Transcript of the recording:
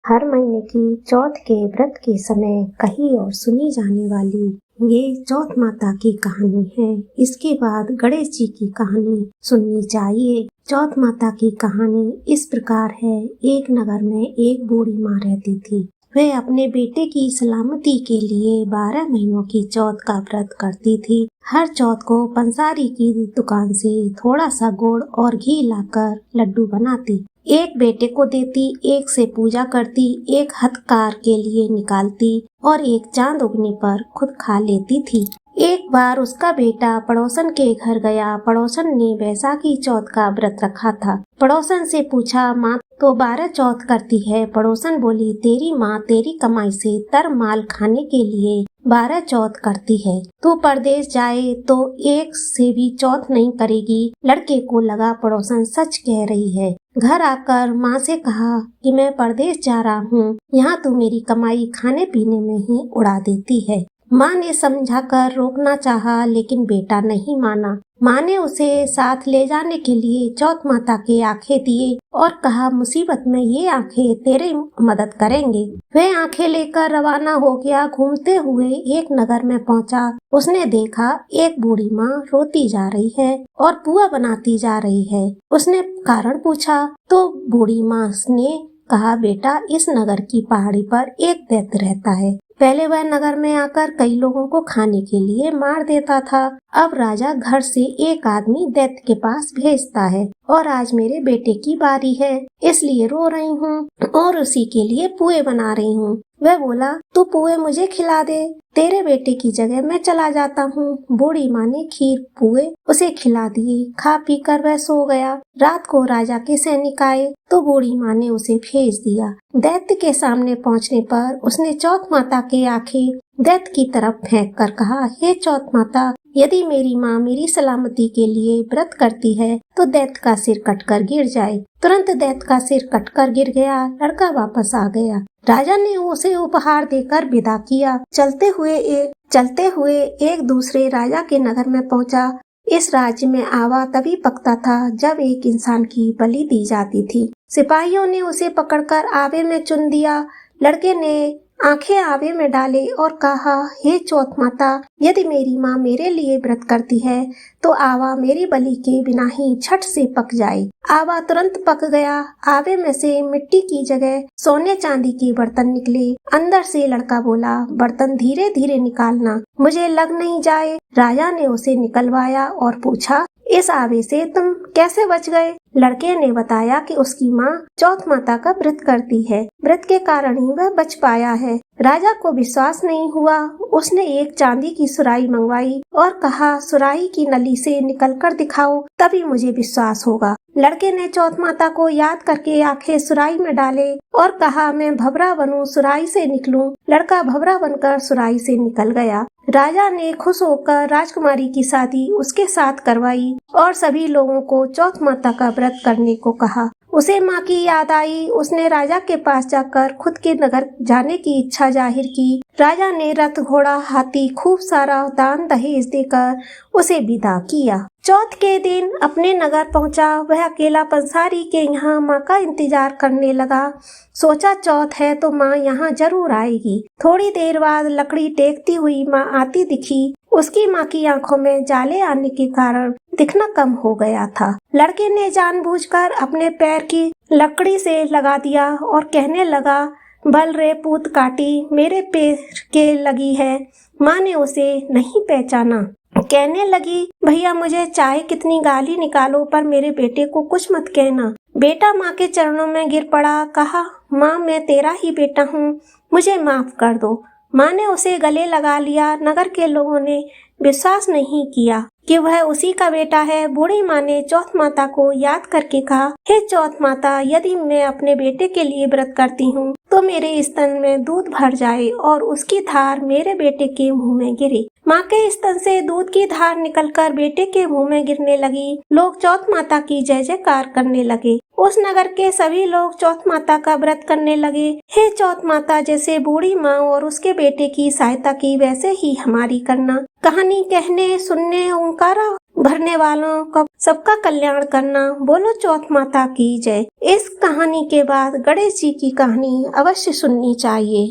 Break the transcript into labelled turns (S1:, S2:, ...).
S1: हर महीने की चौथ के व्रत के समय कही और सुनी जाने वाली ये चौथ माता की कहानी है। इसके बाद गणेश जी की कहानी सुननी चाहिए। चौथ माता की कहानी इस प्रकार है। एक नगर में एक बूढ़ी माँ रहती थी। वह अपने बेटे की सलामती के लिए 12 महीनों की चौथ का व्रत करती थी। हर चौथ को पंसारी की दुकान से थोड़ा सा गुड़ और घी लाकर लड्डू बनाती, एक बेटे को देती, एक से पूजा करती, एक हथकार के लिए निकालती और एक चांद उगने पर खुद खा लेती थी। एक बार उसका बेटा पड़ोसन के घर गया। पड़ोसन ने बैसाखी चौथ का व्रत रखा था। पड़ोसन से पूछा, माँ तो 12 चौथ करती है। पड़ोसन बोली, तेरी माँ तेरी कमाई से तर माल खाने के लिए 12 चौथ करती है। तू परदेश जाए तो एक से भी चौथ नहीं करेगी। लड़के को लगा पड़ोसन सच कह रही है। घर आकर माँ से कहा कि मैं परदेश जा रहा हूँ, यहाँ तू मेरी कमाई खाने पीने में ही उड़ा देती है। माँ ने समझाकर रोकना चाहा, लेकिन बेटा नहीं माना। माँ ने उसे साथ ले जाने के लिए चौथ माता के आंखें दिए और कहा, मुसीबत में ये आंखें तेरी मदद करेंगे। वह आंखें लेकर रवाना हो गया। घूमते हुए एक नगर में पहुंचा। उसने देखा एक बूढ़ी माँ रोती जा रही है और पुआ बनाती जा रही है। उसने कारण पूछा तो बूढ़ी माँ ने कहा, बेटा इस नगर की पहाड़ी पर एक दैत्य रहता है। पहले वह नगर में आकर कई लोगों को खाने के लिए मार देता था। अब राजा घर से एक आदमी दैत्य के पास भेजता है और आज मेरे बेटे की बारी है, इसलिए रो रही हूँ और उसी के लिए पुए बना रही हूँ। वह बोला, तू पुए मुझे खिला दे, तेरे बेटे की जगह मैं चला जाता हूँ। बूढ़ी माँ ने खीर पुए उसे खिला दिए। खा पी कर वह सो गया। रात को राजा के सैनिक आए तो बूढ़ी माँ ने उसे भेज दिया। दैत्य के सामने पहुँचने पर उसने चौथ माता के आंखें दैत्य की तरफ फेंक कर कहा, हे चौथ माता, यदि मेरी माँ मेरी सलामती के लिए व्रत करती है तो दैत्य का सिर कटकर गिर जाए। तुरंत दैत्य का सिर कटकर गिर गया। लड़का वापस आ गया। राजा ने उसे उपहार देकर विदा किया। चलते हुए एक दूसरे राजा के नगर में पहुंचा। इस राज्य में आवा तभी पकता था जब एक इंसान की बलि दी जाती थी। सिपाहियों ने उसे पकड़कर आवे में चुन दिया। लड़के ने आंखें आवे में डाले और कहा, हे चौथ माता, यदि मेरी माँ मेरे लिए व्रत करती है तो आवा मेरी बलि के बिना ही झट से पक जाए। आवा तुरंत पक गया। आवे में से मिट्टी की जगह सोने चांदी के बर्तन निकले। अंदर से लड़का बोला, बर्तन धीरे धीरे निकालना, मुझे लग नहीं जाए। राजा ने उसे निकलवाया और पूछा, इस आवे से तुम कैसे बच गए? लड़के ने बताया कि उसकी माँ चौथ माता का व्रत करती है, व्रत के कारण ही वह बच पाया है। राजा को विश्वास नहीं हुआ। उसने एक चांदी की सुराही मंगवाई और कहा, सुराही की नली से निकलकर दिखाओ, तभी मुझे विश्वास होगा। लड़के ने चौथ माता को याद करके आंखें सुराही में डाले और कहा, मैं भवरा बनूं, सुराही से निकलूं। लड़का भवरा बनकर सुराही से निकल गया। राजा ने खुश होकर राजकुमारी की शादी उसके साथ करवाई और सभी लोगों को चौथ माता का व्रत करने को कहा। उसे माँ की याद आई। उसने राजा के पास जाकर खुद के नगर जाने की इच्छा जाहिर की। राजा ने रथ, घोड़ा, हाथी खूब सारा दान दहेज देकर उसे विदा किया। चौथ के दिन अपने नगर पहुंचा। वह अकेला पंसारी के यहाँ माँ का इंतजार करने लगा। सोचा चौथ है तो माँ यहाँ जरूर आएगी। थोड़ी देर बाद लकड़ी टेकती हुई माँ आती दिखी। उसकी माँ की आंखों में जाले आने के कारण दिखना कम हो गया था। लड़के ने जानबूझकर अपने पैर की लकड़ी से लगा दिया और कहने लगा, बल रे पूत काटी, मेरे पैर के लगी है। माँ ने उसे नहीं पहचाना। कहने लगी, भैया मुझे चाहे कितनी गाली निकालो पर मेरे बेटे को कुछ मत कहना। बेटा माँ के चरणों में गिर पड़ा। कहा, माँ मैं तेरा ही बेटा हूँ, मुझे माफ कर दो। माँ ने उसे गले लगा लिया। नगर के लोगों ने विश्वास नहीं किया कि वह उसी का बेटा है। बूढ़ी माँ ने चौथ माता को याद करके कहा, हे चौथ माता, यदि मैं अपने बेटे के लिए व्रत करती हूँ तो मेरे स्तन में दूध भर जाए और उसकी धार मेरे बेटे के मुंह में गिरे। माँ के स्तन से दूध की धार निकलकर बेटे के मुंह में गिरने लगी। लोग चौथ माता की जय जयकार करने लगे। उस नगर के सभी लोग चौथ माता का व्रत करने लगे। हे चौथ माता, जैसे बूढ़ी माँ और उसके बेटे की सहायता की वैसे ही हमारी करना। कहानी कहने सुनने ओंकारा भरने वालों का सबका कल्याण करना। बोलो चौथ माता की जय। इस कहानी के बाद गणेश जी की कहानी अवश्य सुननी चाहिए।